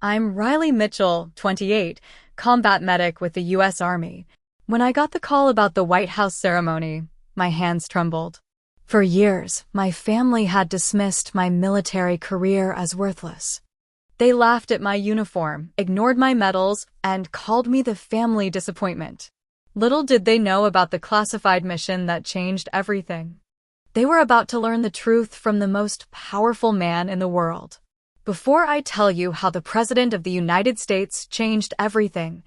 I'm Riley Mitchell, 28, combat medic with the U.S. Army. When I got the call about the White House ceremony, my hands trembled. For years, my family had dismissed my military career as worthless. They laughed at my uniform, ignored my medals, and called me the family disappointment. Little did they know about the classified mission that changed everything. They were about to learn the truth from the most powerful man in the world. Before I tell you how the President of the United States changed everything,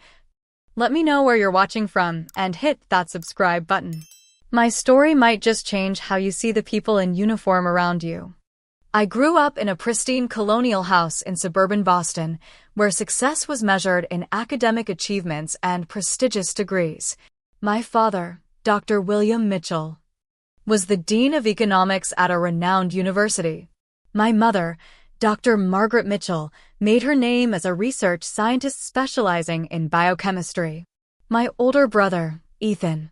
let me know where you're watching from and hit that subscribe button. My story might just change how you see the people in uniform around you. I grew up in a pristine colonial house in suburban Boston, where success was measured in academic achievements and prestigious degrees. My father, Dr. William Mitchell, was the Dean of Economics at a renowned university. My mother, Dr. Margaret Mitchell, made her name as a research scientist specializing in biochemistry. My older brother, Ethan,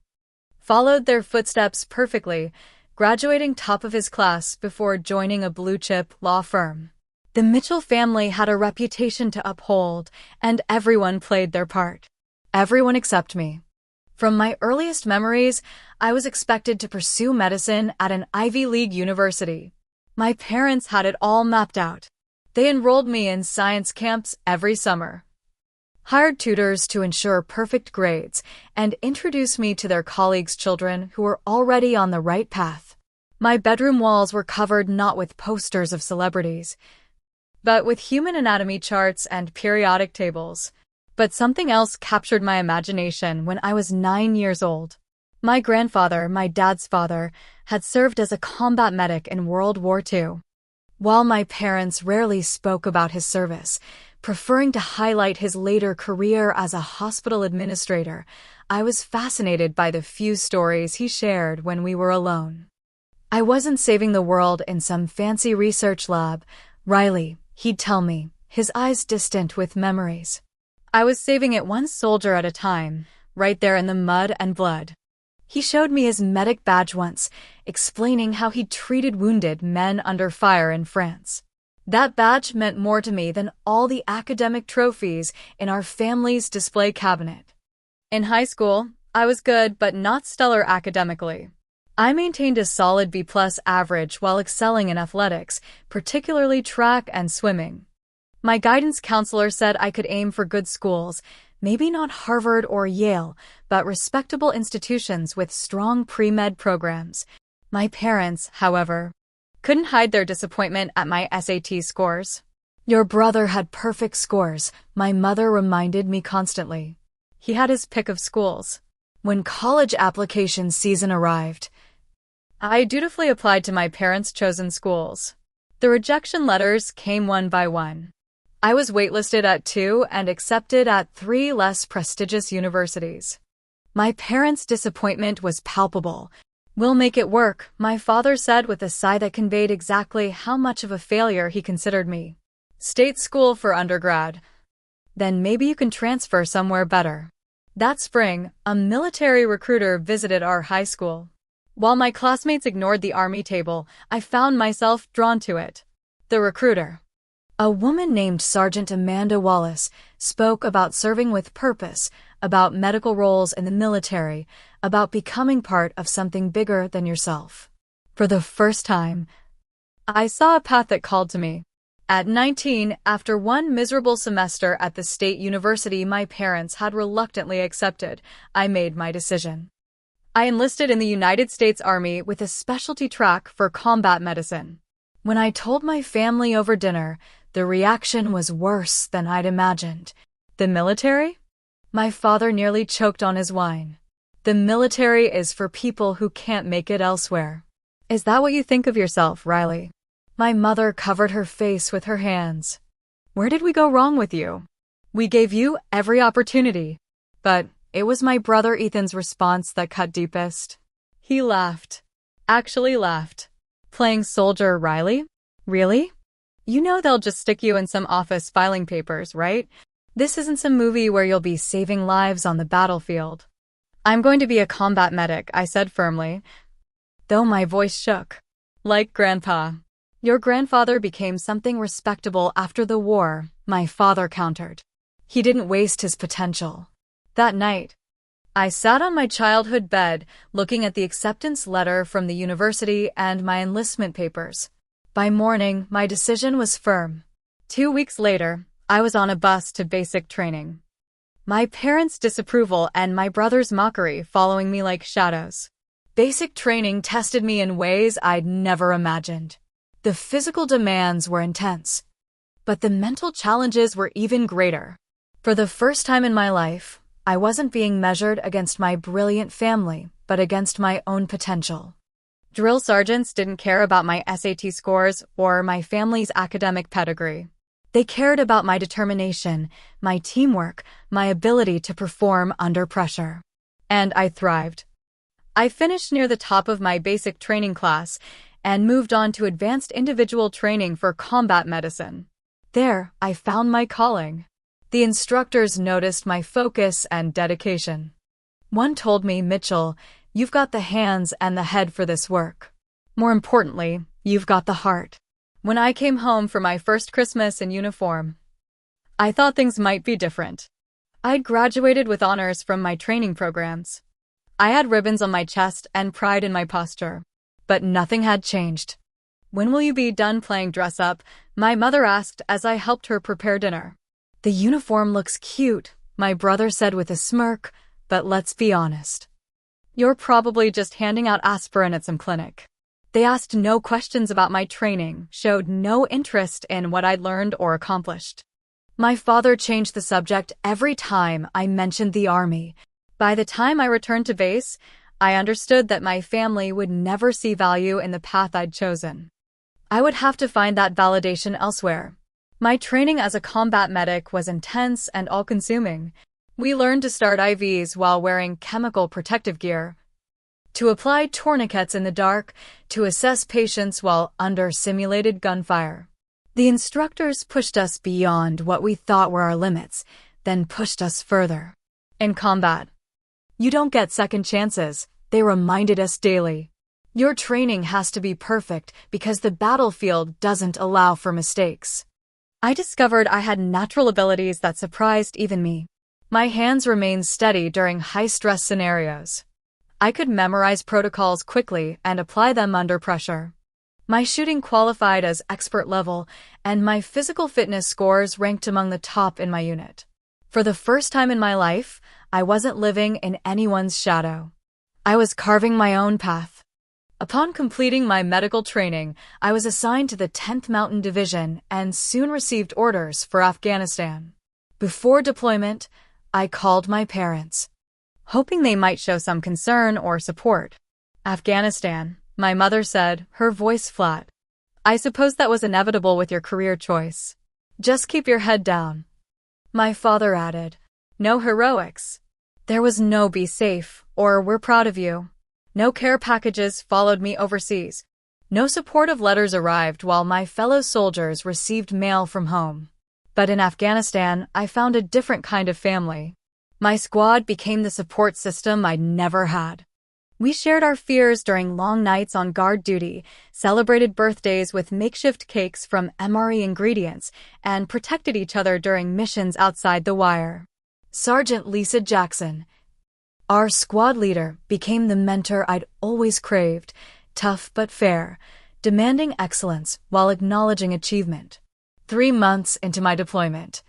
followed their footsteps perfectly, graduating top of his class before joining a blue-chip law firm. The Mitchell family had a reputation to uphold, and everyone played their part. Everyone except me. From my earliest memories, I was expected to pursue medicine at an Ivy League university. My parents had it all mapped out. They enrolled me in science camps every summer, hired tutors to ensure perfect grades, and introduced me to their colleagues' children who were already on the right path. My bedroom walls were covered not with posters of celebrities, but with human anatomy charts and periodic tables. But something else captured my imagination when I was 9 years old. My grandfather, my dad's father, had served as a combat medic in World War II. While my parents rarely spoke about his service, preferring to highlight his later career as a hospital administrator, I was fascinated by the few stories he shared when we were alone. I wasn't saving the world in some fancy research lab, Riley, he'd tell me, his eyes distant with memories. I was saving it one soldier at a time, right there in the mud and blood. He showed me his medic badge once, explaining how he treated wounded men under fire in France. That badge meant more to me than all the academic trophies in our family's display cabinet. In high school, I was good but not stellar academically. I maintained a solid B+ average while excelling in athletics, particularly track and swimming. My guidance counselor said I could aim for good schools, maybe not Harvard or Yale, but respectable institutions with strong pre-med programs. My parents, however, couldn't hide their disappointment at my SAT scores. Your brother had perfect scores, my mother reminded me constantly. He had his pick of schools. When college application season arrived, I dutifully applied to my parents' chosen schools. The rejection letters came one by one. I was waitlisted at 2 and accepted at 3 less prestigious universities. My parents' disappointment was palpable. "We'll make it work," my father said with a sigh that conveyed exactly how much of a failure he considered me. "State school for undergrad. Then maybe you can transfer somewhere better." That spring, a military recruiter visited our high school. While my classmates ignored the Army table, I found myself drawn to it. The recruiter, a woman named Sergeant Amanda Wallace, spoke about serving with purpose, about medical roles in the military, about becoming part of something bigger than yourself. For the first time, I saw a path that called to me. At 19, after one miserable semester at the state university my parents had reluctantly accepted, I made my decision. I enlisted in the United States Army with a specialty track for combat medicine. When I told my family over dinner, the reaction was worse than I'd imagined. "The military?" My father nearly choked on his wine. "The military is for people who can't make it elsewhere." "Is that what you think of yourself, Riley?" My mother covered her face with her hands. "Where did we go wrong with you? We gave you every opportunity." But it was my brother Ethan's response that cut deepest. He laughed. Actually laughed. "Playing soldier, Riley? Really? You know they'll just stick you in some office filing papers, right? This isn't some movie where you'll be saving lives on the battlefield." "I'm going to be a combat medic," I said firmly, though my voice shook. "Like Grandpa. Your grandfather became something respectable after the war, my father countered. He didn't waste his potential. That night, I sat on my childhood bed, looking at the acceptance letter from the university and my enlistment papers. By morning, my decision was firm. 2 weeks later, I was on a bus to basic training. My parents' disapproval and my brother's mockery following me like shadows. Basic training tested me in ways I'd never imagined. The physical demands were intense, but the mental challenges were even greater. For the first time in my life, I wasn't being measured against my brilliant family, but against my own potential. Drill sergeants didn't care about my SAT scores or my family's academic pedigree. They cared about my determination, my teamwork, my ability to perform under pressure. And I thrived. I finished near the top of my basic training class and moved on to advanced individual training for combat medicine. There, I found my calling. The instructors noticed my focus and dedication. One told me, "Mitchell, you've got the hands and the head for this work. More importantly, you've got the heart." When I came home for my first Christmas in uniform, I thought things might be different. I'd graduated with honors from my training programs. I had ribbons on my chest and pride in my posture. But nothing had changed. "When will you be done playing dress-up?" my mother asked as I helped her prepare dinner. "The uniform looks cute," my brother said with a smirk, "but let's be honest. You're probably just handing out aspirin at some clinic." They asked no questions about my training, showed no interest in what I'd learned or accomplished. My father changed the subject every time I mentioned the Army. By the time I returned to base, I understood that my family would never see value in the path I'd chosen. I would have to find that validation elsewhere. My training as a combat medic was intense and all-consuming. We learned to start IVs while wearing chemical protective gear, to apply tourniquets in the dark, to assess patients while under simulated gunfire. The instructors pushed us beyond what we thought were our limits, then pushed us further. In combat, you don't get second chances, they reminded us daily. Your training has to be perfect because the battlefield doesn't allow for mistakes. I discovered I had natural abilities that surprised even me. My hands remained steady during high-stress scenarios. I could memorize protocols quickly and apply them under pressure. My shooting qualified as expert level, and my physical fitness scores ranked among the top in my unit. For the first time in my life, I wasn't living in anyone's shadow. I was carving my own path. Upon completing my medical training, I was assigned to the 10th Mountain Division and soon received orders for Afghanistan. Before deployment, I called my parents, hoping they might show some concern or support. "Afghanistan," my mother said, her voice flat. "I suppose that was inevitable with your career choice. Just keep your head down." My father added, "No heroics. There was no 'be safe' or 'we're proud of you.' No care packages followed me overseas. No supportive letters arrived while my fellow soldiers received mail from home. But in Afghanistan, I found a different kind of family. My squad became the support system I'd never had. We shared our fears during long nights on guard duty, celebrated birthdays with makeshift cakes from MRE ingredients, and protected each other during missions outside the wire. Sergeant Lisa Jackson, our squad leader, became the mentor I'd always craved, tough but fair, demanding excellence while acknowledging achievement. 3 months into my deployment,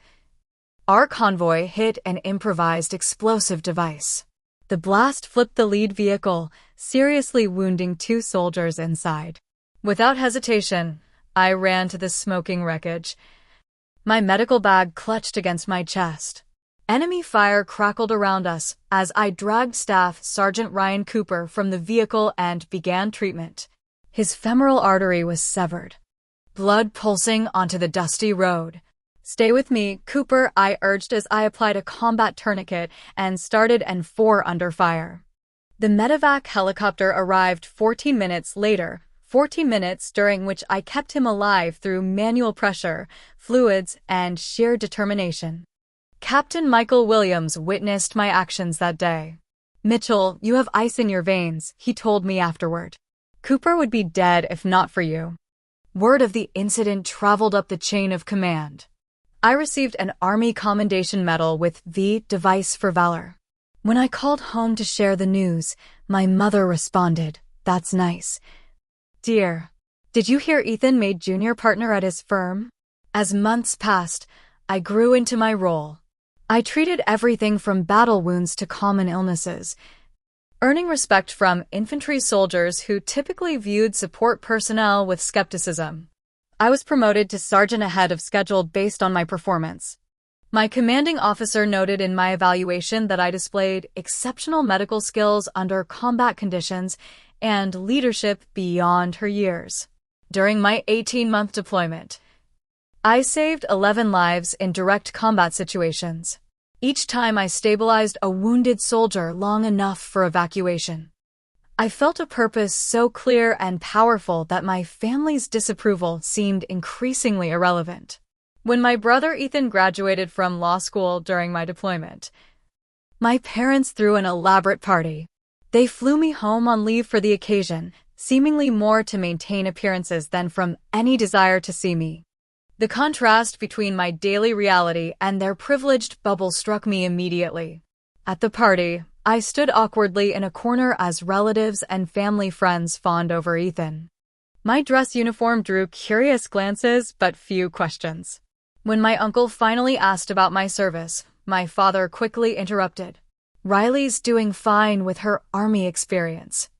our convoy hit an improvised explosive device. The blast flipped the lead vehicle, seriously wounding 2 soldiers inside. Without hesitation, I ran to the smoking wreckage. My medical bag clutched against my chest. Enemy fire crackled around us as I dragged Staff Sergeant Ryan Cooper from the vehicle and began treatment. His femoral artery was severed, blood pulsing onto the dusty road. "Stay with me, Cooper," I urged as I applied a combat tourniquet and started N4 under fire. The medevac helicopter arrived 14 minutes later, 14 minutes during which I kept him alive through manual pressure, fluids, and sheer determination. Captain Michael Williams witnessed my actions that day. "Mitchell, you have ice in your veins," he told me afterward. "Cooper would be dead if not for you." Word of the incident traveled up the chain of command. I received an Army Commendation Medal with the Device for Valor. When I called home to share the news, my mother responded, "That's nice. Dear, did you hear Ethan made junior partner at his firm?" As months passed, I grew into my role. I treated everything from battle wounds to common illnesses, earning respect from infantry soldiers who typically viewed support personnel with skepticism. I was promoted to sergeant ahead of schedule based on my performance. My commanding officer noted in my evaluation that I displayed exceptional medical skills under combat conditions and leadership beyond her years. During my 18-month deployment, I saved 11 lives in direct combat situations. Each time I stabilized a wounded soldier long enough for evacuation. I felt a purpose so clear and powerful that my family's disapproval seemed increasingly irrelevant. When my brother Ethan graduated from law school during my deployment, my parents threw an elaborate party. They flew me home on leave for the occasion, seemingly more to maintain appearances than from any desire to see me. The contrast between my daily reality and their privileged bubble struck me immediately. At the party, I stood awkwardly in a corner as relatives and family friends fawned over Ethan. My dress uniform drew curious glances but few questions. When my uncle finally asked about my service, my father quickly interrupted. "Riley's doing fine with her Army experience,"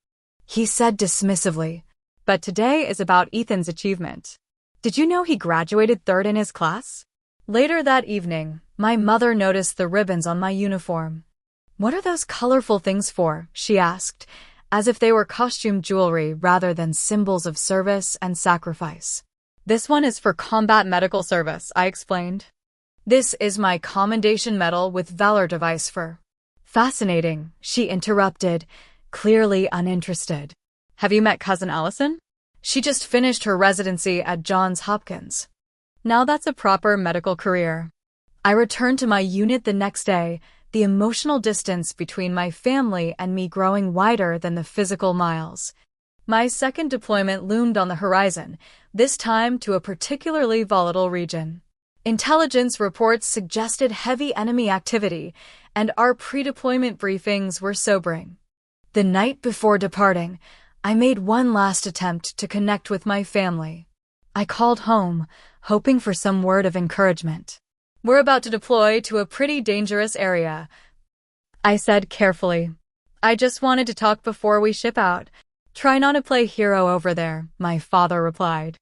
he said dismissively. "But today is about Ethan's achievement. Did you know he graduated third in his class?" Later that evening, my mother noticed the ribbons on my uniform. "What are those colorful things for?" she asked, as if they were costume jewelry rather than symbols of service and sacrifice. "This one is for combat medical service," I explained. "This is my Commendation Medal with Valor Device for." "Fascinating," she interrupted, clearly uninterested. "Have you met Cousin Allison? She just finished her residency at Johns Hopkins. Now that's a proper medical career." I returned to my unit the next day, the emotional distance between my family and me growing wider than the physical miles. My second deployment loomed on the horizon, this time to a particularly volatile region. Intelligence reports suggested heavy enemy activity, and our pre-deployment briefings were sobering. The night before departing, I made one last attempt to connect with my family. I called home, hoping for some word of encouragement. "We're about to deploy to a pretty dangerous area," I said carefully. "I just wanted to talk before we ship out." "Try not to play hero over there," my father replied.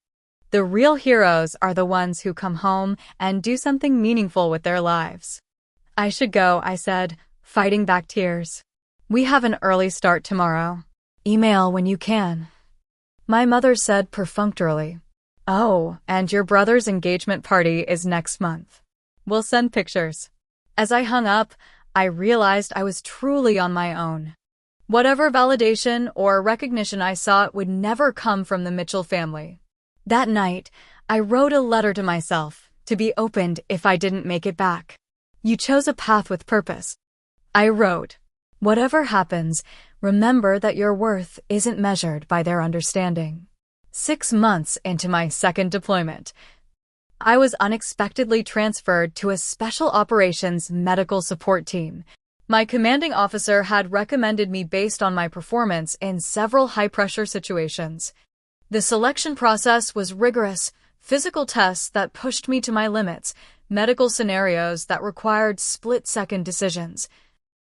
"The real heroes are the ones who come home and do something meaningful with their lives." "I should go," I said, fighting back tears. "We have an early start tomorrow. Email when you can." My mother said perfunctorily, "Oh, and your brother's engagement party is next month. We'll send pictures." As I hung up, I realized I was truly on my own. Whatever validation or recognition I sought would never come from the Mitchell family. That night, I wrote a letter to myself, to be opened if I didn't make it back. "You chose a path with purpose," I wrote. "Whatever happens, remember that your worth isn't measured by their understanding." 6 months into my second deployment, I was unexpectedly transferred to a Special Operations Medical Support Team. My commanding officer had recommended me based on my performance in several high-pressure situations. The selection process was rigorous, physical tests that pushed me to my limits, medical scenarios that required split-second decisions,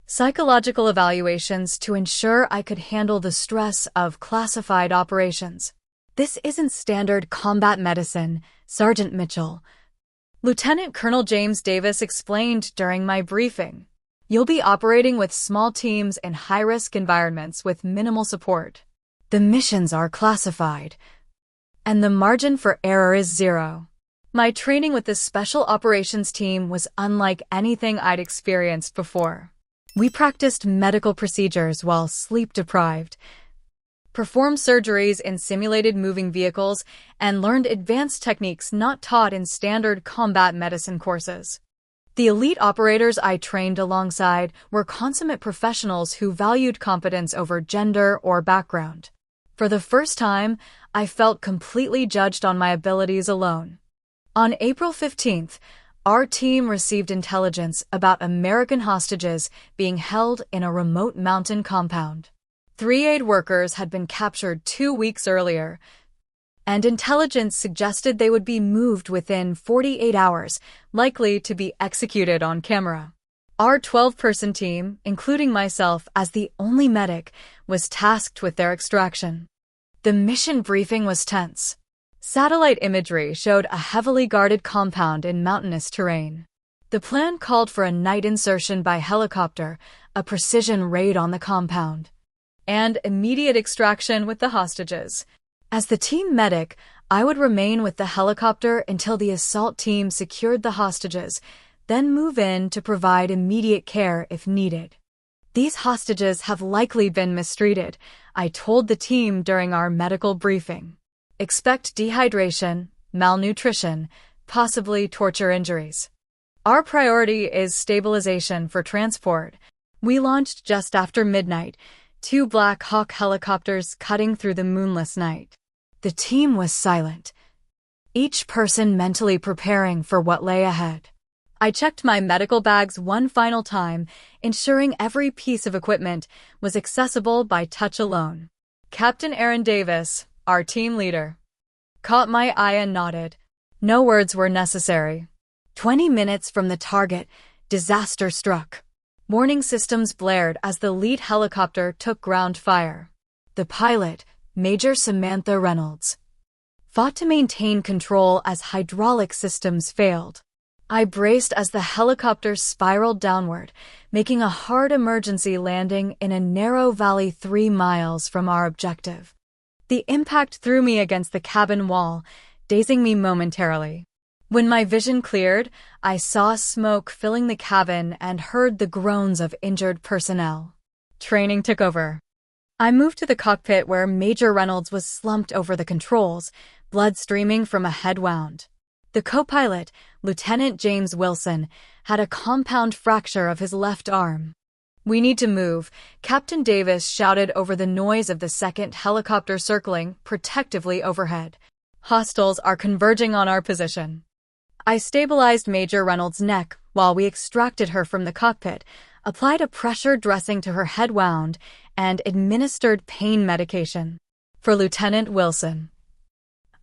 psychological evaluations to ensure I could handle the stress of classified operations. "This isn't standard combat medicine, Sergeant Mitchell," Lieutenant Colonel James Davis explained during my briefing. "You'll be operating with small teams in high-risk environments with minimal support. The missions are classified, and the margin for error is zero." My training with the Special Operations Team was unlike anything I'd experienced before. We practiced medical procedures while sleep-deprived, performed surgeries in simulated moving vehicles, and learned advanced techniques not taught in standard combat medicine courses. The elite operators I trained alongside were consummate professionals who valued competence over gender or background. For the first time, I felt completely judged on my abilities alone. On April 15th, Our team received intelligence about American hostages being held in a remote mountain compound. 3 aid workers had been captured 2 weeks earlier, and intelligence suggested they would be moved within 48 hours, likely to be executed on camera. Our 12-person team, including myself as the only medic, was tasked with their extraction. The mission briefing was tense. Satellite imagery showed a heavily guarded compound in mountainous terrain. The plan called for a night insertion by helicopter, a precision raid on the compound, and immediate extraction with the hostages. As the team medic, I would remain with the helicopter until the assault team secured the hostages, then move in to provide immediate care if needed. These hostages have likely been mistreated, I told the team during our medical briefing. Expect dehydration, malnutrition, possibly torture injuries. Our priority is stabilization for transport. We launched just after midnight, 2 Black Hawk helicopters cutting through the moonless night. The team was silent, each person mentally preparing for what lay ahead. I checked my medical bags one final time, ensuring every piece of equipment was accessible by touch alone. Captain Aaron Davis, our team leader, caught my eye and nodded. No words were necessary. 20 minutes from the target, disaster struck. Warning systems blared as the lead helicopter took ground fire. The pilot, Major Samantha Reynolds, fought to maintain control as hydraulic systems failed. I braced as the helicopter spiraled downward, making a hard emergency landing in a narrow valley 3 miles from our objective. The impact threw me against the cabin wall, dazing me momentarily. When my vision cleared, I saw smoke filling the cabin and heard the groans of injured personnel. Training took over. I moved to the cockpit where Major Reynolds was slumped over the controls, blood streaming from a head wound. The co-pilot, Lieutenant James Wilson, had a compound fracture of his left arm. "We need to move," Captain Davis shouted over the noise of the second helicopter circling protectively overhead. "Hostiles are converging on our position." I stabilized Major Reynolds' neck while we extracted her from the cockpit, applied a pressure dressing to her head wound, and administered pain medication. For Lieutenant Wilson,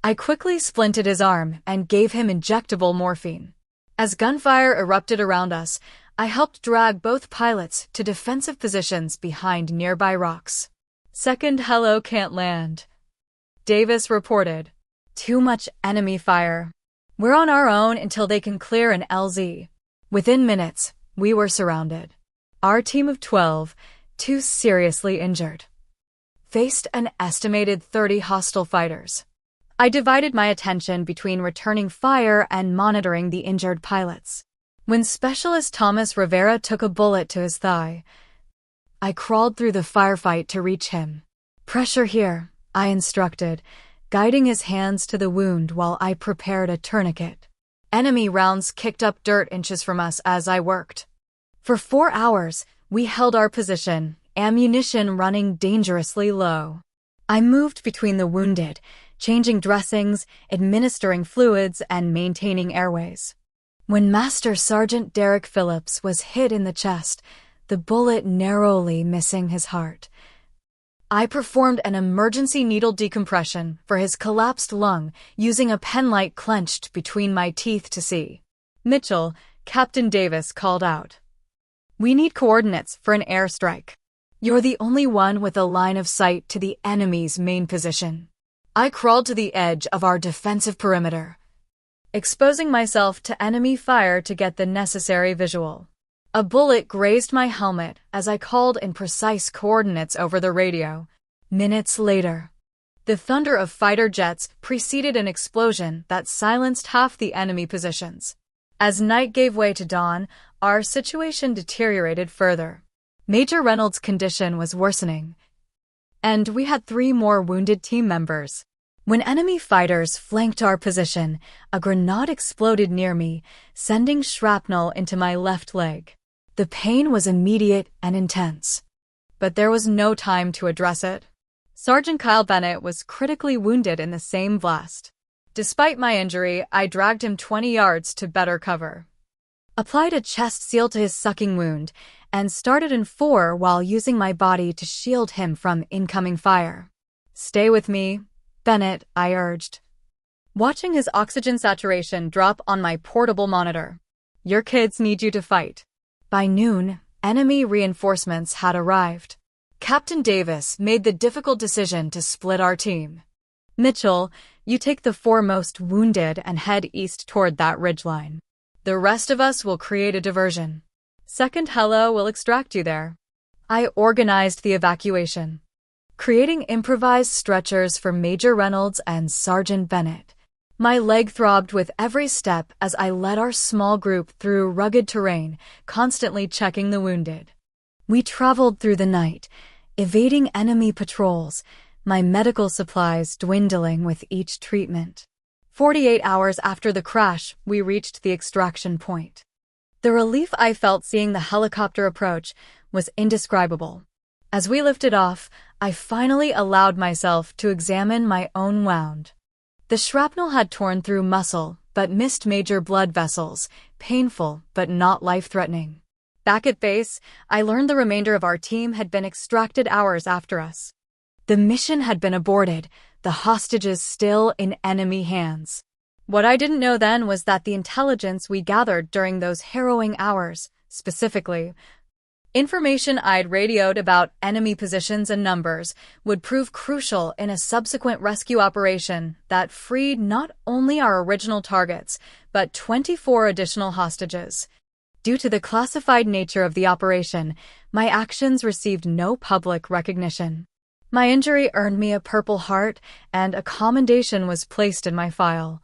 I quickly splinted his arm and gave him injectable morphine. As gunfire erupted around us, I helped drag both pilots to defensive positions behind nearby rocks. "Second helo can't land," Davis reported. "Too much enemy fire. We're on our own until they can clear an LZ." Within minutes, we were surrounded. Our team of 12, 2 seriously injured, faced an estimated 30 hostile fighters. I divided my attention between returning fire and monitoring the injured pilots. When Specialist Thomas Rivera took a bullet to his thigh, I crawled through the firefight to reach him. "Pressure here," I instructed, guiding his hands to the wound while I prepared a tourniquet. Enemy rounds kicked up dirt inches from us as I worked. For 4 hours, we held our position, ammunition running dangerously low. I moved between the wounded, changing dressings, administering fluids, and maintaining airways. When Master Sergeant Derek Phillips was hit in the chest, the bullet narrowly missing his heart, I performed an emergency needle decompression for his collapsed lung using a penlight clenched between my teeth to see. "Mitchell," Captain Davis called out. "We need coordinates for an airstrike. You're the only one with a line of sight to the enemy's main position." I crawled to the edge of our defensive perimeter, exposing myself to enemy fire to get the necessary visual. A bullet grazed my helmet as I called in precise coordinates over the radio. Minutes later, the thunder of fighter jets preceded an explosion that silenced half the enemy positions. As night gave way to dawn, our situation deteriorated further. Major Reynolds' condition was worsening, and we had 3 more wounded team members. When enemy fighters flanked our position, a grenade exploded near me, sending shrapnel into my left leg. The pain was immediate and intense, but there was no time to address it. Sergeant Kyle Bennett was critically wounded in the same blast. Despite my injury, I dragged him 20 yards to better cover. applied a chest seal to his sucking wound, and started in 4 while using my body to shield him from incoming fire. "Stay with me, Bennett," I urged, watching his oxygen saturation drop on my portable monitor. "Your kids need you to fight." By noon, enemy reinforcements had arrived. Captain Davis made the difficult decision to split our team. "Mitchell, you take the 4 most wounded and head east toward that ridgeline. The rest of us will create a diversion. 2nd Helo will extract you there." I organized the evacuation, creating improvised stretchers for Major Reynolds and Sergeant Bennett. My leg throbbed with every step as I led our small group through rugged terrain, constantly checking the wounded. We traveled through the night, evading enemy patrols, my medical supplies dwindling with each treatment. 48 hours after the crash, we reached the extraction point. The relief I felt seeing the helicopter approach was indescribable. As we lifted off, I finally allowed myself to examine my own wound. The shrapnel had torn through muscle, but missed major blood vessels, painful but not life-threatening. Back at base, I learned the remainder of our team had been extracted hours after us. The mission had been aborted, the hostages still in enemy hands. What I didn't know then was that the intelligence we gathered during those harrowing hours, specifically information I'd radioed about enemy positions and numbers, would prove crucial in a subsequent rescue operation that freed not only our original targets, but 24 additional hostages. Due to the classified nature of the operation, my actions received no public recognition. My injury earned me a Purple Heart, and a commendation was placed in my file.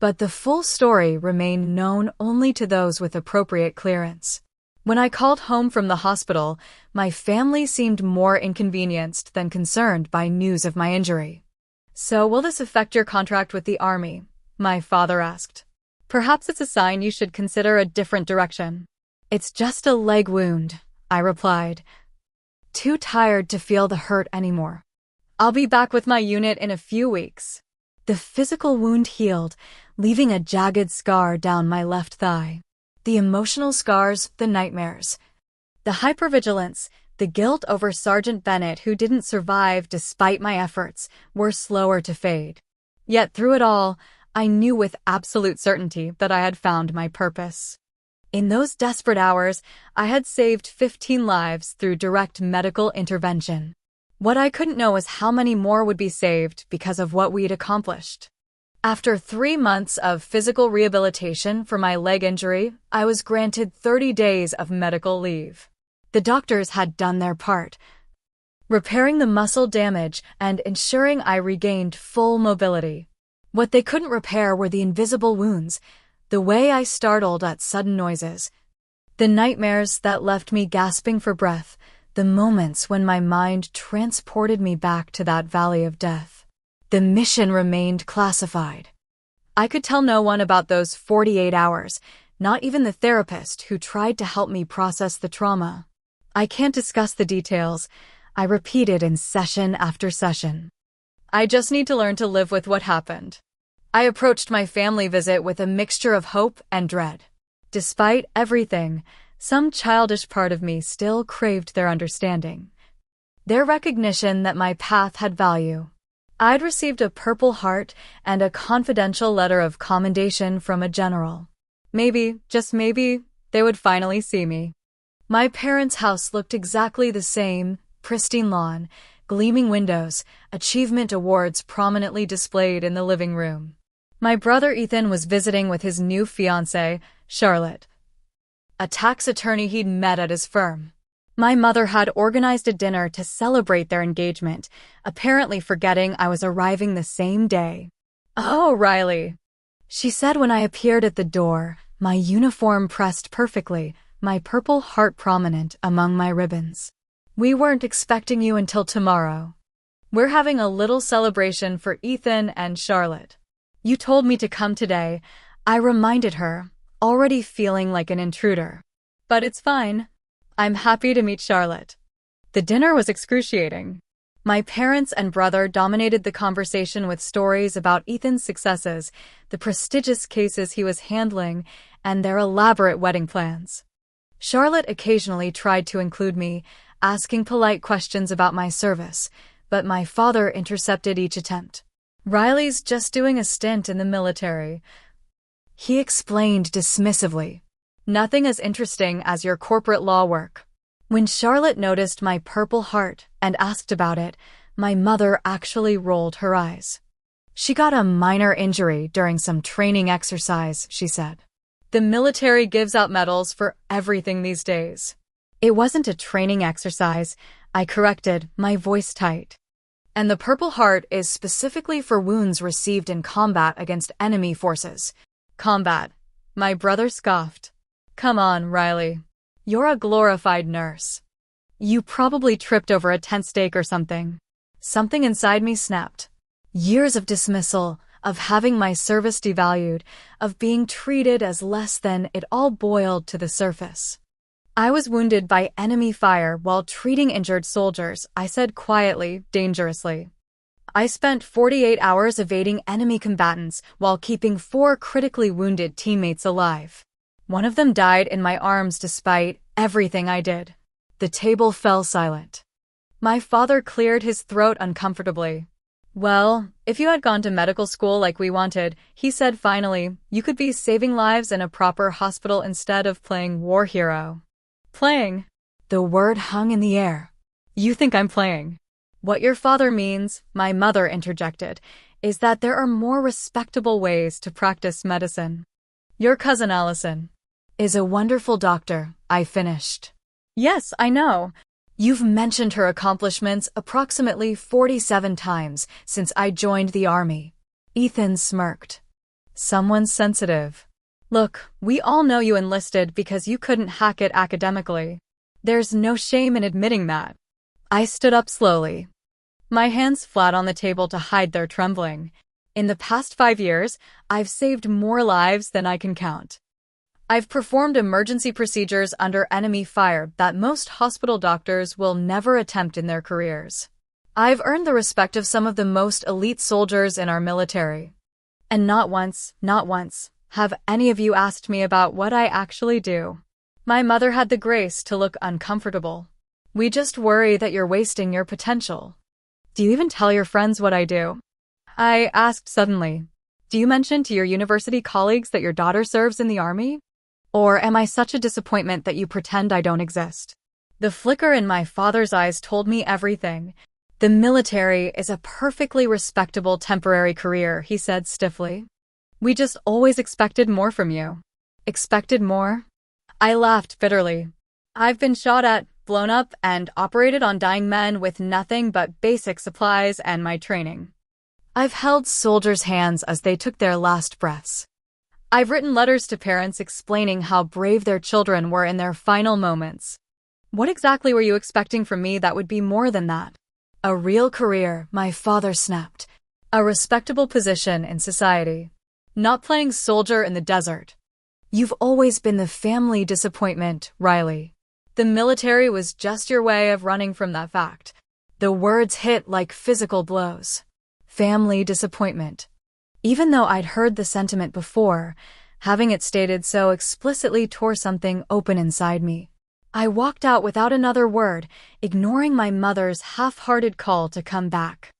But the full story remained known only to those with appropriate clearance. When I called home from the hospital, my family seemed more inconvenienced than concerned by news of my injury. "So will this affect your contract with the Army?" my father asked. "Perhaps it's a sign you should consider a different direction." "It's just a leg wound," I replied, too tired to feel the hurt anymore. "I'll be back with my unit in a few weeks." The physical wound healed, leaving a jagged scar down my left thigh. The emotional scars, the nightmares, the hypervigilance, the guilt over Sergeant Bennett who didn't survive despite my efforts, were slower to fade. Yet through it all, I knew with absolute certainty that I had found my purpose. In those desperate hours, I had saved 15 lives through direct medical intervention. What I couldn't know was how many more would be saved because of what we'd accomplished. After 3 months of physical rehabilitation for my leg injury, I was granted 30 days of medical leave. The doctors had done their part, repairing the muscle damage and ensuring I regained full mobility. What they couldn't repair were the invisible wounds, the way I startled at sudden noises, the nightmares that left me gasping for breath, the moments when my mind transported me back to that valley of death. The mission remained classified. I could tell no one about those 48 hours, not even the therapist who tried to help me process the trauma. "I can't discuss the details," I repeated in session after session. "I just need to learn to live with what happened." I approached my family visit with a mixture of hope and dread. Despite everything, some childish part of me still craved their understanding, their recognition that my path had value. I'd received a Purple Heart and a confidential letter of commendation from a general. Maybe, just maybe, they would finally see me. My parents' house looked exactly the same, pristine lawn, gleaming windows, achievement awards prominently displayed in the living room. My brother Ethan was visiting with his new fiancée, Charlotte, a tax attorney he'd met at his firm. My mother had organized a dinner to celebrate their engagement, apparently forgetting I was arriving the same day. "Oh, Riley," she said when I appeared at the door, my uniform pressed perfectly, my Purple Heart prominent among my ribbons. "We weren't expecting you until tomorrow. We're having a little celebration for Ethan and Charlotte. You told me to come today," I reminded her, already feeling like an intruder. "But it's fine. I'm happy to meet Charlotte." The dinner was excruciating. My parents and brother dominated the conversation with stories about Ethan's successes, the prestigious cases he was handling, and their elaborate wedding plans. Charlotte occasionally tried to include me, asking polite questions about my service, but my father intercepted each attempt. "Riley's just doing a stint in the military," he explained dismissively. "Nothing as interesting as your corporate law work." When Charlotte noticed my purple heart and asked about it, my mother actually rolled her eyes. "She got a minor injury during some training exercise," she said. "The military gives out medals for everything these days." "It wasn't a training exercise," I corrected, my voice tight. "And the Purple Heart is specifically for wounds received in combat against enemy forces." "Combat," my brother scoffed. "Come on, Riley. You're a glorified nurse. You probably tripped over a tent stake or something." Something inside me snapped. Years of dismissal, of having my service devalued, of being treated as less than, it all boiled to the surface. "I was wounded by enemy fire while treating injured soldiers," I said quietly, dangerously. "I spent 48 hours evading enemy combatants while keeping 4 critically wounded teammates alive. One of them died in my arms despite everything I did." The table fell silent. My father cleared his throat uncomfortably. "Well, if you had gone to medical school like we wanted," he said finally, "you could be saving lives in a proper hospital instead of playing war hero." "Playing?" The word hung in the air. "You think I'm playing?" "What your father means," my mother interjected, "is that there are more respectable ways to practice medicine. Your cousin Allison is a wonderful doctor," I finished. "Yes, I know. You've mentioned her accomplishments approximately 47 times since I joined the Army." Ethan smirked. "Someone sensitive. Look, we all know you enlisted because you couldn't hack it academically. There's no shame in admitting that." I stood up slowly, my hands flat on the table to hide their trembling. "In the past 5 years, I've saved more lives than I can count. I've performed emergency procedures under enemy fire that most hospital doctors will never attempt in their careers. I've earned the respect of some of the most elite soldiers in our military. And not once, have any of you asked me about what I actually do." My mother had the grace to look uncomfortable. "We just worry that you're wasting your potential." "Do you even tell your friends what I do?" I asked suddenly. "Do you mention to your university colleagues that your daughter serves in the Army? Or am I such a disappointment that you pretend I don't exist?" The flicker in my father's eyes told me everything. "The military is a perfectly respectable temporary career," he said stiffly. "We just always expected more from you." "Expected more?" I laughed bitterly. "I've been shot at, blown up, and operated on dying men with nothing but basic supplies and my training. I've held soldiers' hands as they took their last breaths. I've written letters to parents explaining how brave their children were in their final moments. What exactly were you expecting from me that would be more than that?" "A real career," my father snapped. "A respectable position in society. Not playing soldier in the desert. You've always been the family disappointment, Riley. The military was just your way of running from that fact." The words hit like physical blows. Family disappointment. Even though I'd heard the sentiment before, having it stated so explicitly tore something open inside me. I walked out without another word, ignoring my mother's half-hearted call to come back.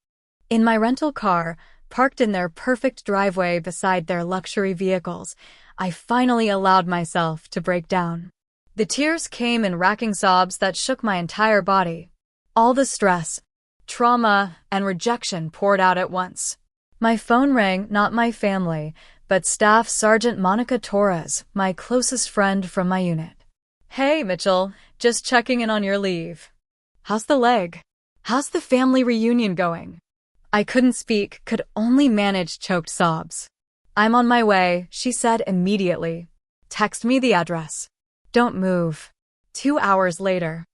In my rental car, parked in their perfect driveway beside their luxury vehicles, I finally allowed myself to break down. The tears came in racking sobs that shook my entire body. All the stress, trauma, and rejection poured out at once. My phone rang, not my family, but Staff Sergeant Monica Torres, my closest friend from my unit. "Hey, Mitchell, just checking in on your leave. How's the leg? How's the family reunion going?" I couldn't speak, could only manage choked sobs. "I'm on my way," she said immediately. "Text me the address." Don't move. 2 hours later,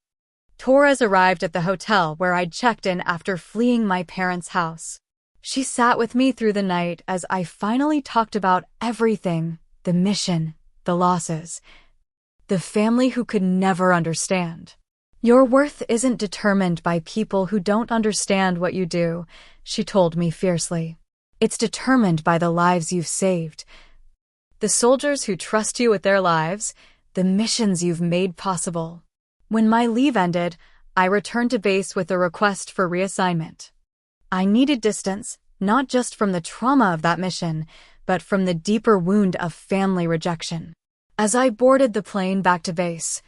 Torres arrived at the hotel where I'd checked in after fleeing my parents' house. She sat with me through the night as I finally talked about everything, the mission, the losses, the family who could never understand. Your worth isn't determined by people who don't understand what you do, she told me fiercely. It's determined by the lives you've saved, the soldiers who trust you with their lives, the missions you've made possible. When my leave ended, I returned to base with a request for reassignment. I needed distance, not just from the trauma of that mission, but from the deeper wound of family rejection. As I boarded the plane back to base,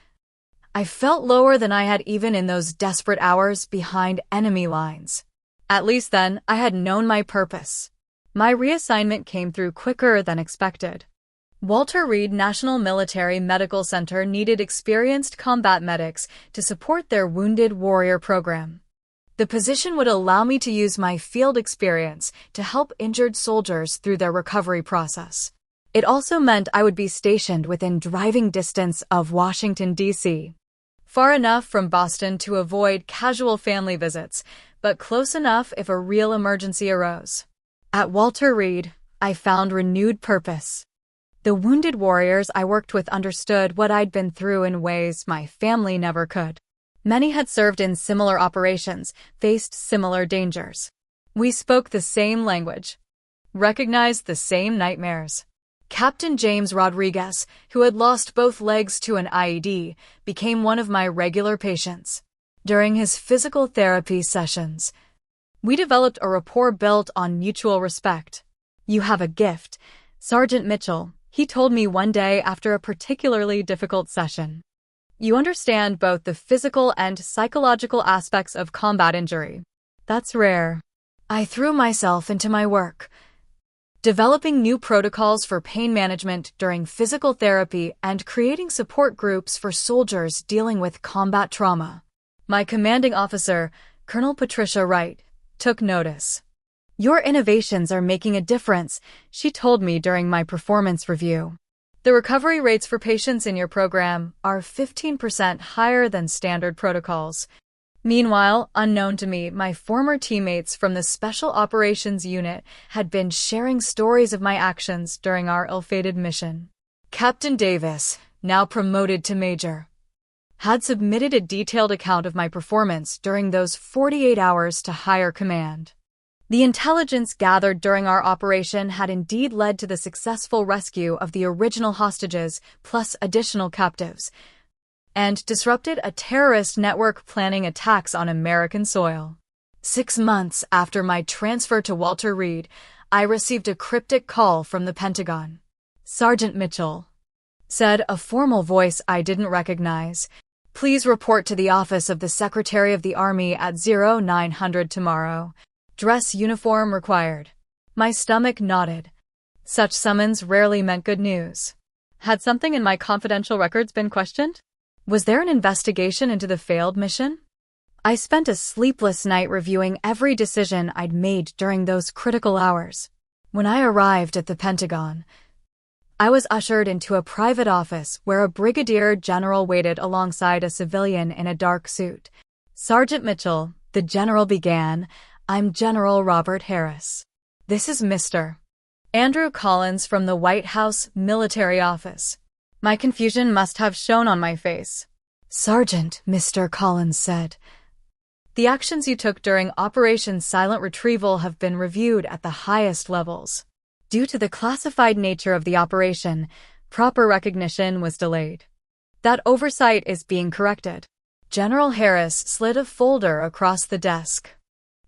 I felt lower than I had even in those desperate hours behind enemy lines. At least then, I had known my purpose. My reassignment came through quicker than expected. Walter Reed National Military Medical Center needed experienced combat medics to support their Wounded Warrior program. The position would allow me to use my field experience to help injured soldiers through their recovery process. It also meant I would be stationed within driving distance of Washington, D.C. Far enough from Boston to avoid casual family visits, but close enough if a real emergency arose. At Walter Reed, I found renewed purpose. The wounded warriors I worked with understood what I'd been through in ways my family never could. Many had served in similar operations, faced similar dangers. We spoke the same language, recognized the same nightmares. Captain James Rodriguez, who had lost both legs to an IED, became one of my regular patients. During his physical therapy sessions, we developed a rapport built on mutual respect. "You have a gift, Sergeant Mitchell," he told me one day after a particularly difficult session. "You understand both the physical and psychological aspects of combat injury. That's rare." I threw myself into my work, developing new protocols for pain management during physical therapy and creating support groups for soldiers dealing with combat trauma. My commanding officer, Colonel Patricia Wright, took notice. "Your innovations are making a difference," she told me during my performance review. "The recovery rates for patients in your program are 15% higher than standard protocols." Meanwhile, unknown to me, my former teammates from the Special Operations Unit had been sharing stories of my actions during our ill-fated mission. Captain Davis, now promoted to Major, had submitted a detailed account of my performance during those 48 hours to higher command. The intelligence gathered during our operation had indeed led to the successful rescue of the original hostages plus additional captives, and disrupted a terrorist network planning attacks on American soil. 6 months after my transfer to Walter Reed, I received a cryptic call from the Pentagon. "Sergeant Mitchell," said a formal voice I didn't recognize, "please report to the office of the Secretary of the Army at 0900 tomorrow. Dress uniform required." My stomach nodded. Such summons rarely meant good news. Had something in my confidential records been questioned? Was there an investigation into the failed mission? I spent a sleepless night reviewing every decision I'd made during those critical hours. When I arrived at the Pentagon, I was ushered into a private office where a brigadier general waited alongside a civilian in a dark suit. "Sergeant Mitchell," the general began, "I'm General Robert Harris. This is Mr. Andrew Collins from the White House Military Office." My confusion must have shown on my face. "Sergeant," Mr. Collins said, "the actions you took during Operation Silent Retrieval have been reviewed at the highest levels. Due to the classified nature of the operation, proper recognition was delayed. That oversight is being corrected." General Harris slid a folder across the desk.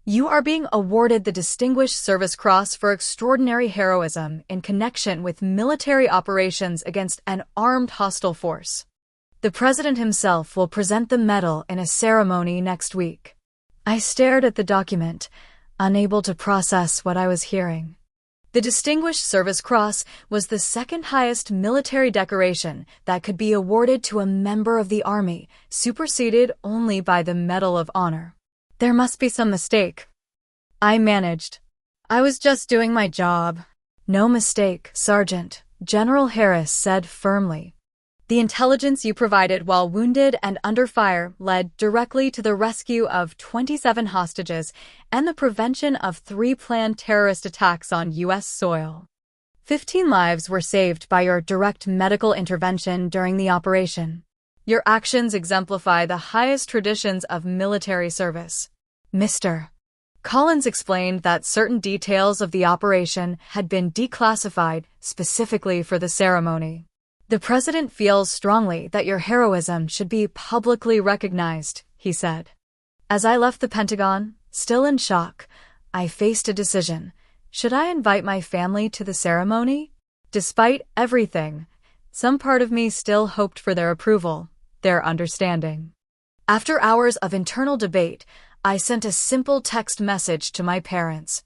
"You are being awarded the Distinguished Service Cross for extraordinary heroism in connection with military operations against an armed hostile force. The President himself will present the medal in a ceremony next week." I stared at the document, unable to process what I was hearing. The Distinguished Service Cross was the second highest military decoration that could be awarded to a member of the Army, superseded only by the Medal of Honor. There must be some mistake, I managed. I was just doing my job. "No mistake, Sergeant," General Harris said firmly. "The intelligence you provided while wounded and under fire led directly to the rescue of 27 hostages and the prevention of 3 planned terrorist attacks on U.S. soil. 15 lives were saved by your direct medical intervention during the operation. Your actions exemplify the highest traditions of military service. Mr. Collins explained that certain details of the operation had been declassified specifically for the ceremony. The president feels strongly that your heroism should be publicly recognized, he said. As I left the Pentagon, still in shock, I faced a decision. Should I invite my family to the ceremony? Despite everything, some part of me still hoped for their approval, their understanding. After hours of internal debate, I sent a simple text message to my parents.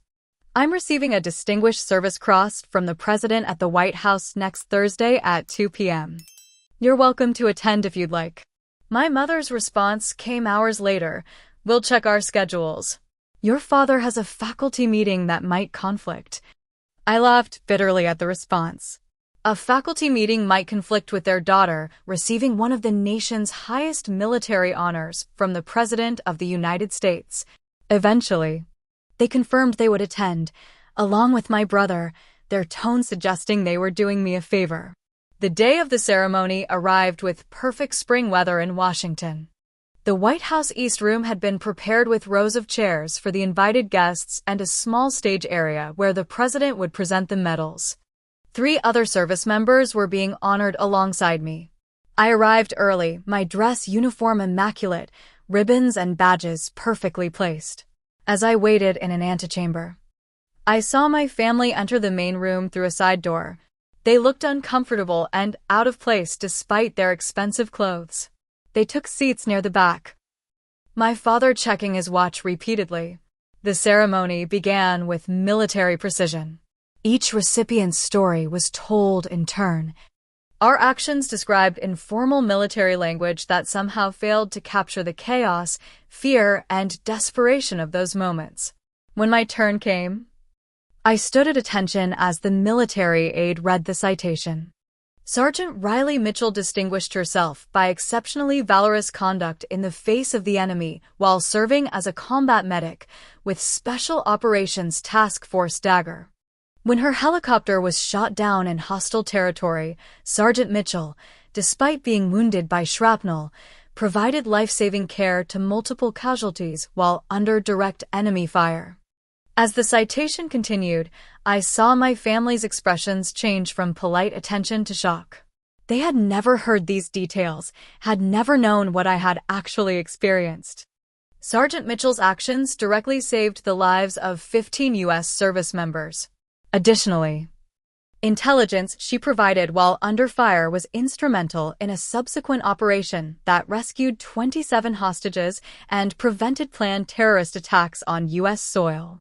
I'm receiving a Distinguished Service Cross from the President at the White House next Thursday at 2 p.m. You're welcome to attend if you'd like. My mother's response came hours later. We'll check our schedules. Your father has a faculty meeting that might conflict. I laughed bitterly at the response. A faculty meeting might conflict with their daughter receiving one of the nation's highest military honors from the President of the United States. Eventually, they confirmed they would attend, along with my brother, their tone suggesting they were doing me a favor. The day of the ceremony arrived with perfect spring weather in Washington. The White House East Room had been prepared with rows of chairs for the invited guests and a small stage area where the president would present the medals. 3 other service members were being honored alongside me. I arrived early, my dress uniform immaculate, ribbons and badges perfectly placed. As I waited in an antechamber, I saw my family enter the main room through a side door. They looked uncomfortable and out of place despite their expensive clothes. They took seats near the back, my father checking his watch repeatedly. The ceremony began with military precision. Each recipient's story was told in turn. Our actions described in formal military language that somehow failed to capture the chaos, fear, and desperation of those moments. When my turn came, I stood at attention as the military aide read the citation. Sergeant Riley Mitchell distinguished herself by exceptionally valorous conduct in the face of the enemy while serving as a combat medic with Special Operations Task Force Dagger. When her helicopter was shot down in hostile territory, Sergeant Mitchell, despite being wounded by shrapnel, provided life-saving care to multiple casualties while under direct enemy fire. As the citation continued, I saw my family's expressions change from polite attention to shock. They had never heard these details, had never known what I had actually experienced. Sergeant Mitchell's actions directly saved the lives of 15 U.S. service members. Additionally, intelligence she provided while under fire was instrumental in a subsequent operation that rescued 27 hostages and prevented planned terrorist attacks on U.S. soil.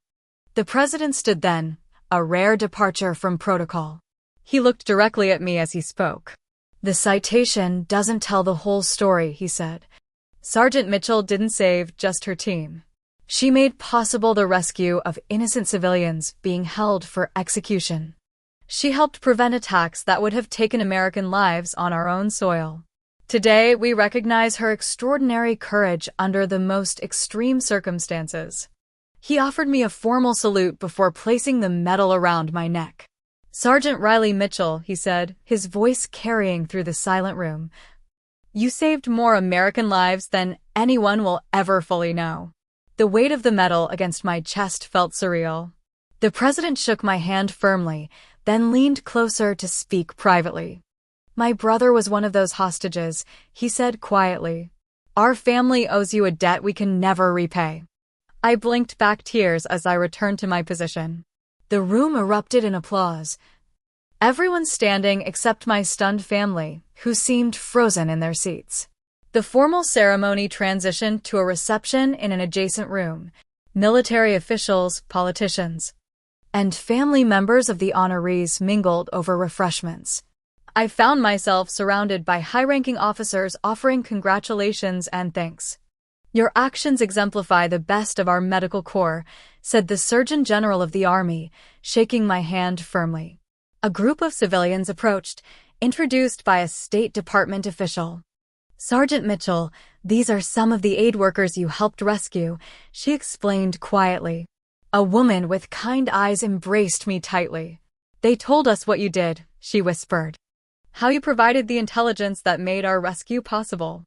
The president stood then, a rare departure from protocol. He looked directly at me as he spoke. The citation doesn't tell the whole story, he said. Sergeant Mitchell didn't save just her team. She made possible the rescue of innocent civilians being held for execution. She helped prevent attacks that would have taken American lives on our own soil. Today, we recognize her extraordinary courage under the most extreme circumstances. He offered me a formal salute before placing the medal around my neck. Sergeant Riley Mitchell, he said, his voice carrying through the silent room. You saved more American lives than anyone will ever fully know. The weight of the medal against my chest felt surreal. The president shook my hand firmly, then leaned closer to speak privately. My brother was one of those hostages, he said quietly. Our family owes you a debt we can never repay. I blinked back tears as I returned to my position. The room erupted in applause. Everyone standing except my stunned family, who seemed frozen in their seats. The formal ceremony transitioned to a reception in an adjacent room. Military officials, politicians, and family members of the honorees mingled over refreshments. I found myself surrounded by high-ranking officers offering congratulations and thanks. Your actions exemplify the best of our medical corps, said the Surgeon General of the Army, shaking my hand firmly. A group of civilians approached, introduced by a State Department official. Sergeant Mitchell, these are some of the aid workers you helped rescue, she explained quietly. A woman with kind eyes embraced me tightly. They told us what you did, she whispered. how you provided the intelligence that made our rescue possible.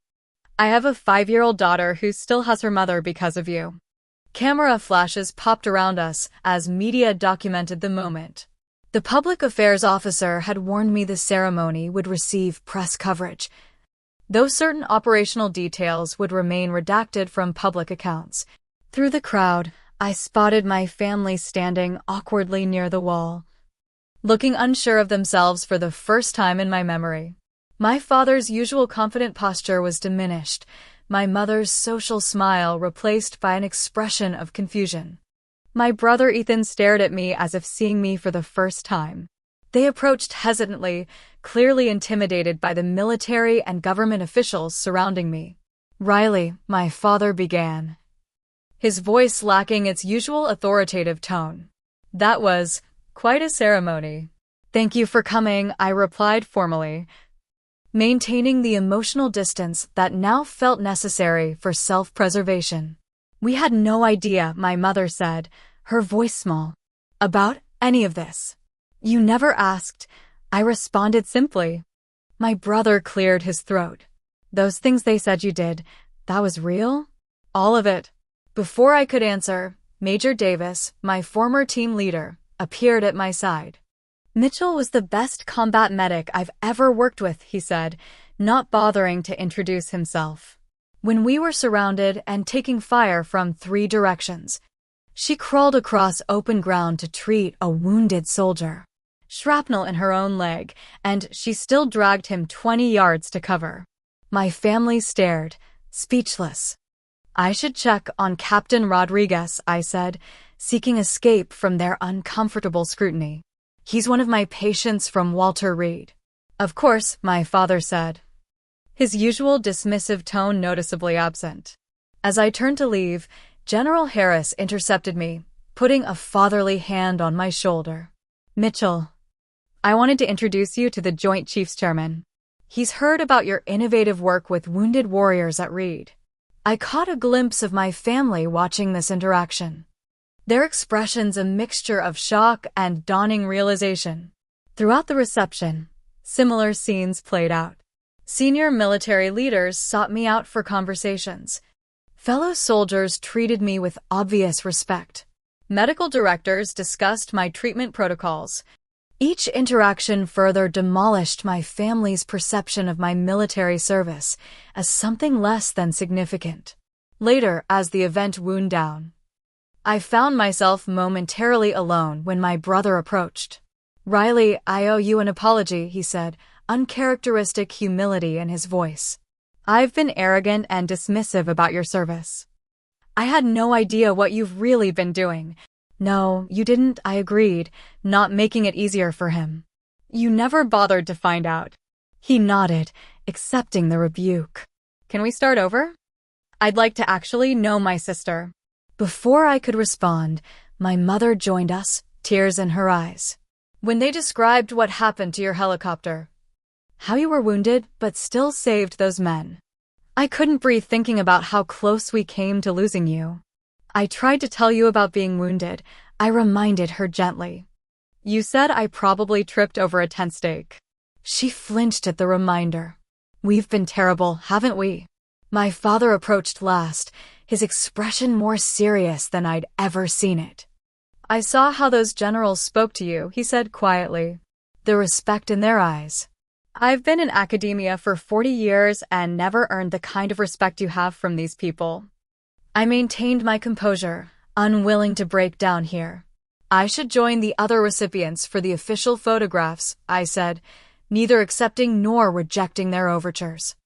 I have a 5-year-old daughter who still has her mother because of you." Camera flashes popped around us as media documented the moment. The public affairs officer had warned me the ceremony would receive press coverage, though certain operational details would remain redacted from public accounts. Through the crowd, I spotted my family standing awkwardly near the wall, looking unsure of themselves for the first time in my memory. My father's usual confident posture was diminished, my mother's social smile replaced by an expression of confusion. My brother Ethan stared at me as if seeing me for the first time. They approached hesitantly, clearly intimidated by the military and government officials surrounding me. "Riley," my father began, his voice lacking its usual authoritative tone. "That was quite a ceremony." "Thank you for coming," I replied formally, maintaining the emotional distance that now felt necessary for self-preservation. "We had no idea," my mother said, her voice small, "about any of this." "You never asked," I responded simply. My brother cleared his throat. "Those things they said you did, that was real?" "All of it." Before I could answer, Major Davis, my former team leader, appeared at my side. "Mitchell was the best combat medic I've ever worked with," he said, not bothering to introduce himself. When we were surrounded and taking fire from 3 directions, she crawled across open ground to treat a wounded soldier. Shrapnel in her own leg, and she still dragged him 20 yards to cover. My family stared, speechless. "I should check on Captain Rodriguez," I said, seeking escape from their uncomfortable scrutiny. "He's one of my patients from Walter Reed." "Of course," my father said, his usual dismissive tone noticeably absent. As I turned to leave, General Harris intercepted me, putting a fatherly hand on my shoulder. "Mitchell, I wanted to introduce you to the Joint Chiefs Chairman. He's heard about your innovative work with wounded warriors at Reed." I caught a glimpse of my family watching this interaction, their expressions a mixture of shock and dawning realization. Throughout the reception, similar scenes played out. Senior military leaders sought me out for conversations. Fellow soldiers treated me with obvious respect. Medical directors discussed my treatment protocols. Each interaction further demolished my family's perception of my military service as something less than significant. Later, as the event wound down, I found myself momentarily alone when my brother approached. "Riley, I owe you an apology," he said, uncharacteristic humility in his voice. "I've been arrogant and dismissive about your service. I had no idea what you've really been doing." "No, you didn't," I agreed, not making it easier for him. "You never bothered to find out." He nodded, accepting the rebuke. "Can we start over? I'd like to actually know my sister." Before I could respond, my mother joined us, tears in her eyes. "When they described what happened to your helicopter, how you were wounded but still saved those men, I couldn't breathe thinking about how close we came to losing you. I tried to tell you about being wounded," I reminded her gently. "You said I probably tripped over a tent stake." She flinched at the reminder. "We've been terrible, haven't we?" My father approached last, his expression more serious than I'd ever seen it. "I saw how those generals spoke to you," he said quietly, the respect in their eyes. "I've been in academia for 40 years and never earned the kind of respect you have from these people." I maintained my composure, unwilling to break down here. "I should join the other recipients for the official photographs," I said, neither accepting nor rejecting their overtures.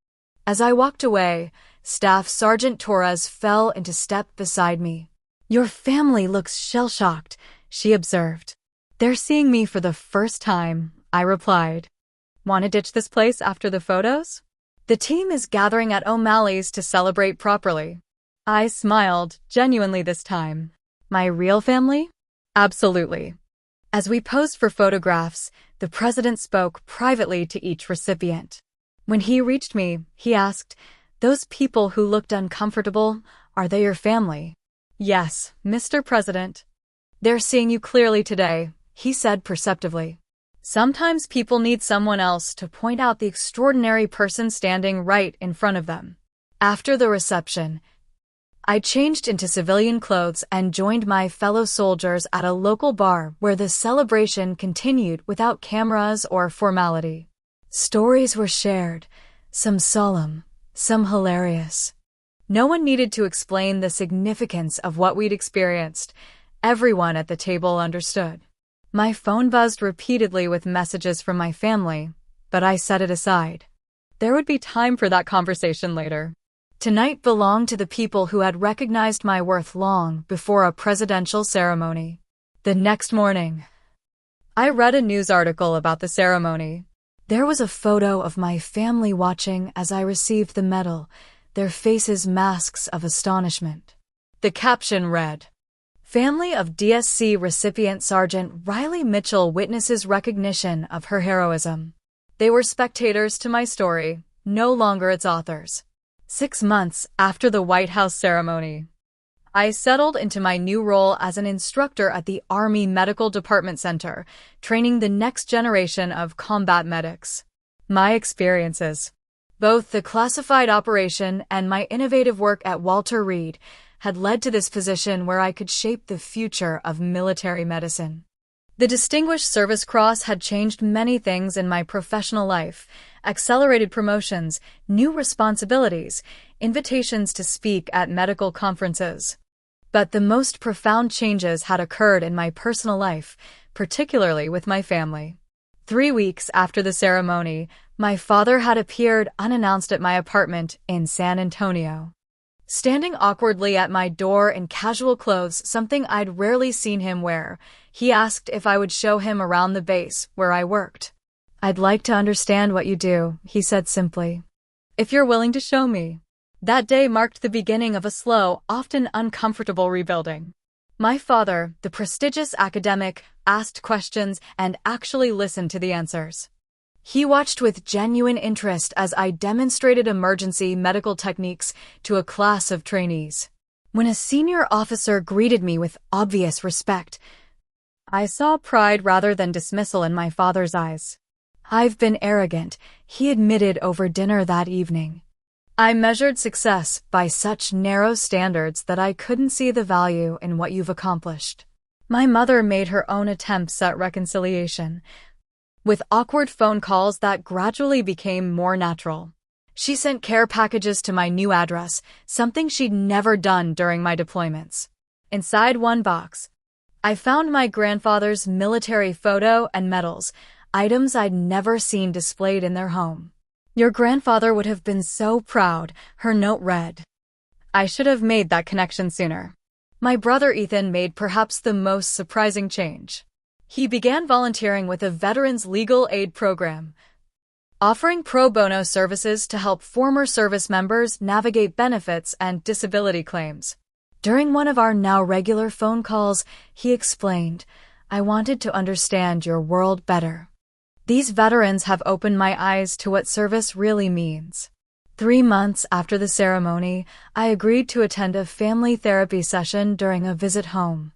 As I walked away, Staff Sergeant Torres fell into step beside me. "Your family looks shell-shocked," she observed. "They're seeing me for the first time," I replied. "Want to ditch this place after the photos? The team is gathering at O'Malley's to celebrate properly." I smiled, genuinely this time. "My real family?" "Absolutely." As we posed for photographs, the president spoke privately to each recipient. When he reached me, he asked, "Those people who looked uncomfortable, are they your family?" "Yes, Mr. President." "They're seeing you clearly today," he said perceptively. Sometimes people need someone else to point out the extraordinary person standing right in front of them. After the reception, I changed into civilian clothes and joined my fellow soldiers at a local bar where the celebration continued without cameras or formality. Stories were shared, some solemn, some hilarious. No one needed to explain the significance of what we'd experienced. Everyone at the table understood. My phone buzzed repeatedly with messages from my family, but I set it aside. There would be time for that conversation later. Tonight belonged to the people who had recognized my worth long before a presidential ceremony. The next morning, I read a news article about the ceremony. There was a photo of my family watching as I received the medal, their faces masks of astonishment. The caption read, "Family of DSC recipient Sergeant Riley Mitchell witnesses recognition of her heroism." They were spectators to my story, no longer its authors. 6 months after the White House ceremony, I settled into my new role as an instructor at the Army Medical Department Center, training the next generation of combat medics. My experiences, both the classified operation and my innovative work at Walter Reed, had led to this position where I could shape the future of military medicine. The Distinguished Service Cross had changed many things in my professional life: accelerated promotions, new responsibilities, invitations to speak at medical conferences. But the most profound changes had occurred in my personal life, particularly with my family. 3 weeks after the ceremony, my father had appeared unannounced at my apartment in San Antonio. Standing awkwardly at my door in casual clothes, something I'd rarely seen him wear, he asked if I would show him around the base where I worked. "I'd like to understand what you do," he said simply. "If you're willing to show me." That day marked the beginning of a slow, often uncomfortable rebuilding. My father, the prestigious academic, asked questions and actually listened to the answers. He watched with genuine interest as I demonstrated emergency medical techniques to a class of trainees. When a senior officer greeted me with obvious respect, I saw pride rather than dismissal in my father's eyes. "I've been arrogant," he admitted over dinner that evening. "I measured success by such narrow standards that I couldn't see the value in what you've accomplished." My mother made her own attempts at reconciliation, with awkward phone calls that gradually became more natural. She sent care packages to my new address, something she'd never done during my deployments. Inside one box, I found my grandfather's military photo and medals, items I'd never seen displayed in their home. "Your grandfather would have been so proud," her note read. I should have made that connection sooner. My brother Ethan made perhaps the most surprising change. He began volunteering with a veterans legal aid program, offering pro bono services to help former service members navigate benefits and disability claims. During one of our now regular phone calls, he explained, "I wanted to understand your world better. These veterans have opened my eyes to what service really means." 3 months after the ceremony, I agreed to attend a family therapy session during a visit home.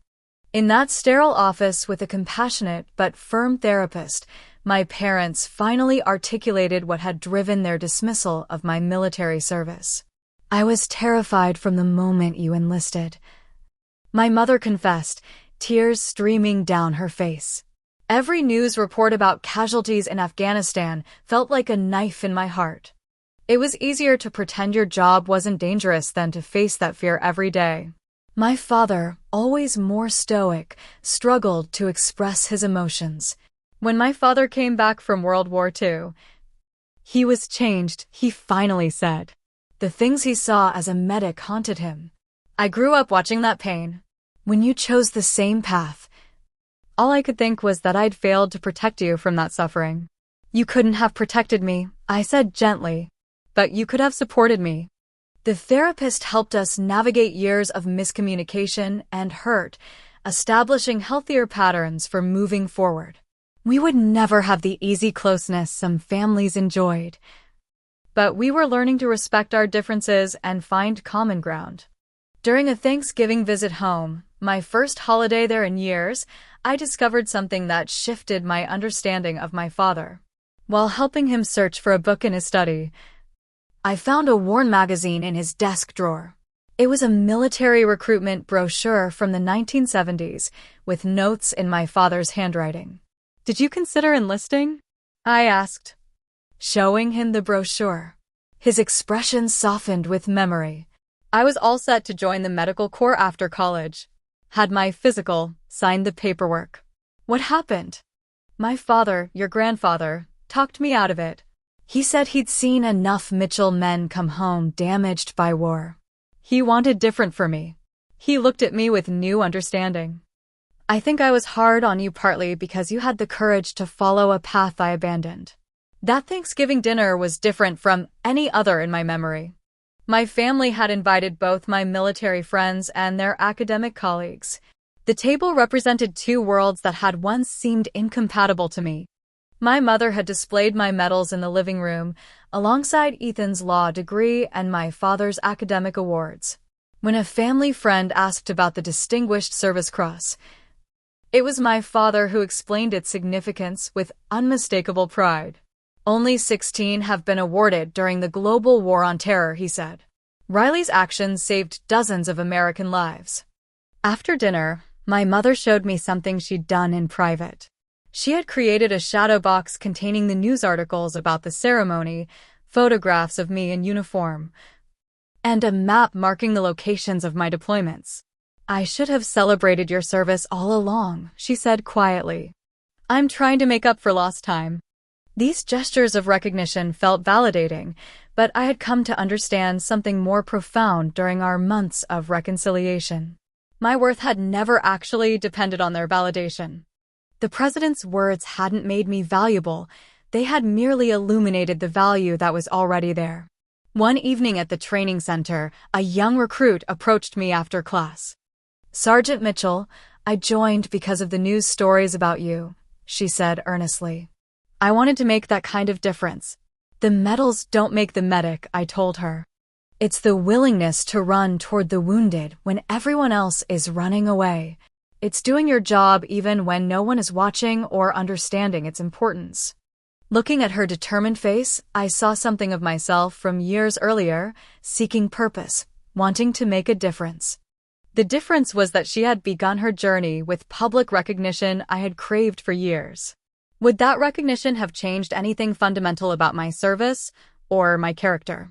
In that sterile office with a compassionate but firm therapist, my parents finally articulated what had driven their dismissal of my military service. "I was terrified from the moment you enlisted," my mother confessed, tears streaming down her face. "Every news report about casualties in Afghanistan felt like a knife in my heart. It was easier to pretend your job wasn't dangerous than to face that fear every day." My father, always more stoic, struggled to express his emotions. When my father came back from World War II, he was changed, he finally said. The things he saw as a medic haunted him. "I grew up watching that pain. When you chose the same path, all I could think was that I'd failed to protect you from that suffering." "You couldn't have protected me," I said gently, "but you could have supported me." The therapist helped us navigate years of miscommunication and hurt, establishing healthier patterns for moving forward. We would never have the easy closeness some families enjoyed, but we were learning to respect our differences and find common ground. During a Thanksgiving visit home, My first holiday there in years, I discovered something that shifted my understanding of my father. While helping him search for a book in his study, I found a worn magazine in his desk drawer. It was a military recruitment brochure from the 1970s, with notes in my father's handwriting. "Did you consider enlisting?" I asked, showing him the brochure. His expression softened with memory. I was all set to join the medical corps after college. Had my physical, signed the paperwork. What happened? My father, your grandfather, talked me out of it. He said he'd seen enough Mitchell men come home damaged by war. He wanted different for me. He looked at me with new understanding. "I think I was hard on you partly because you had the courage to follow a path I abandoned." That Thanksgiving dinner was different from any other in my memory. My family had invited both my military friends and their academic colleagues. The table represented two worlds that had once seemed incompatible to me. My mother had displayed my medals in the living room, alongside Ethan's law degree and my father's academic awards. When a family friend asked about the Distinguished Service Cross, it was my father who explained its significance with unmistakable pride. "Only 16 have been awarded during the global war on terror," he said. Riley's actions saved dozens of American lives. After dinner, my mother showed me something she'd done in private. She had created a shadow box containing the news articles about the ceremony, photographs of me in uniform, and a map marking the locations of my deployments. "I should have celebrated your service all along," she said quietly. "I'm trying to make up for lost time." These gestures of recognition felt validating, but I had come to understand something more profound during our months of reconciliation. My worth had never actually depended on their validation. The president's words hadn't made me valuable, they had merely illuminated the value that was already there. One evening at the training center, a young recruit approached me after class. "Sergeant Mitchell, I joined because of the news stories about you," she said earnestly. "I wanted to make that kind of difference." "The medals don't make the medic," I told her. "It's the willingness to run toward the wounded when everyone else is running away. It's doing your job even when no one is watching or understanding its importance." Looking at her determined face, I saw something of myself from years earlier, seeking purpose, wanting to make a difference. The difference was that she had begun her journey with public recognition I had craved for years. Would that recognition have changed anything fundamental about my service or my character?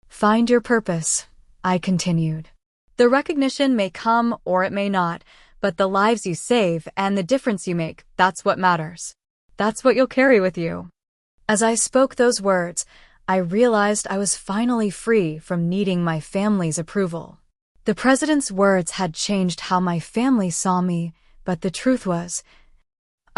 "Find your purpose," I continued. "The recognition may come or it may not, but the lives you save and the difference you make, that's what matters. That's what you'll carry with you." As I spoke those words, I realized I was finally free from needing my family's approval. The president's words had changed how my family saw me, but the truth was,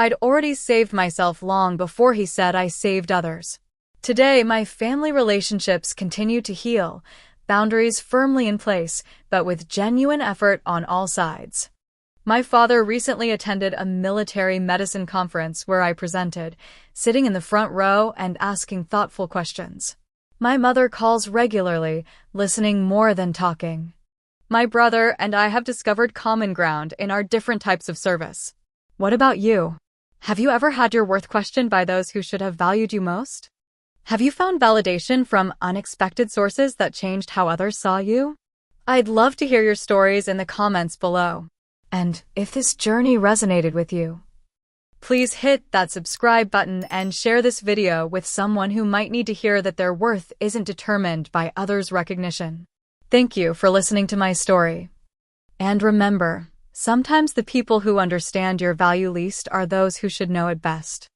I'd already saved myself long before he said I saved others. Today, my family relationships continue to heal, boundaries firmly in place, but with genuine effort on all sides. My father recently attended a military medicine conference where I presented, sitting in the front row and asking thoughtful questions. My mother calls regularly, listening more than talking. My brother and I have discovered common ground in our different types of service. What about you? Have you ever had your worth questioned by those who should have valued you most? Have you found validation from unexpected sources that changed how others saw you? I'd love to hear your stories in the comments below. And if this journey resonated with you, please hit that subscribe button and share this video with someone who might need to hear that their worth isn't determined by others' recognition. Thank you for listening to my story. And remember, sometimes the people who understand your value least are those who should know it best.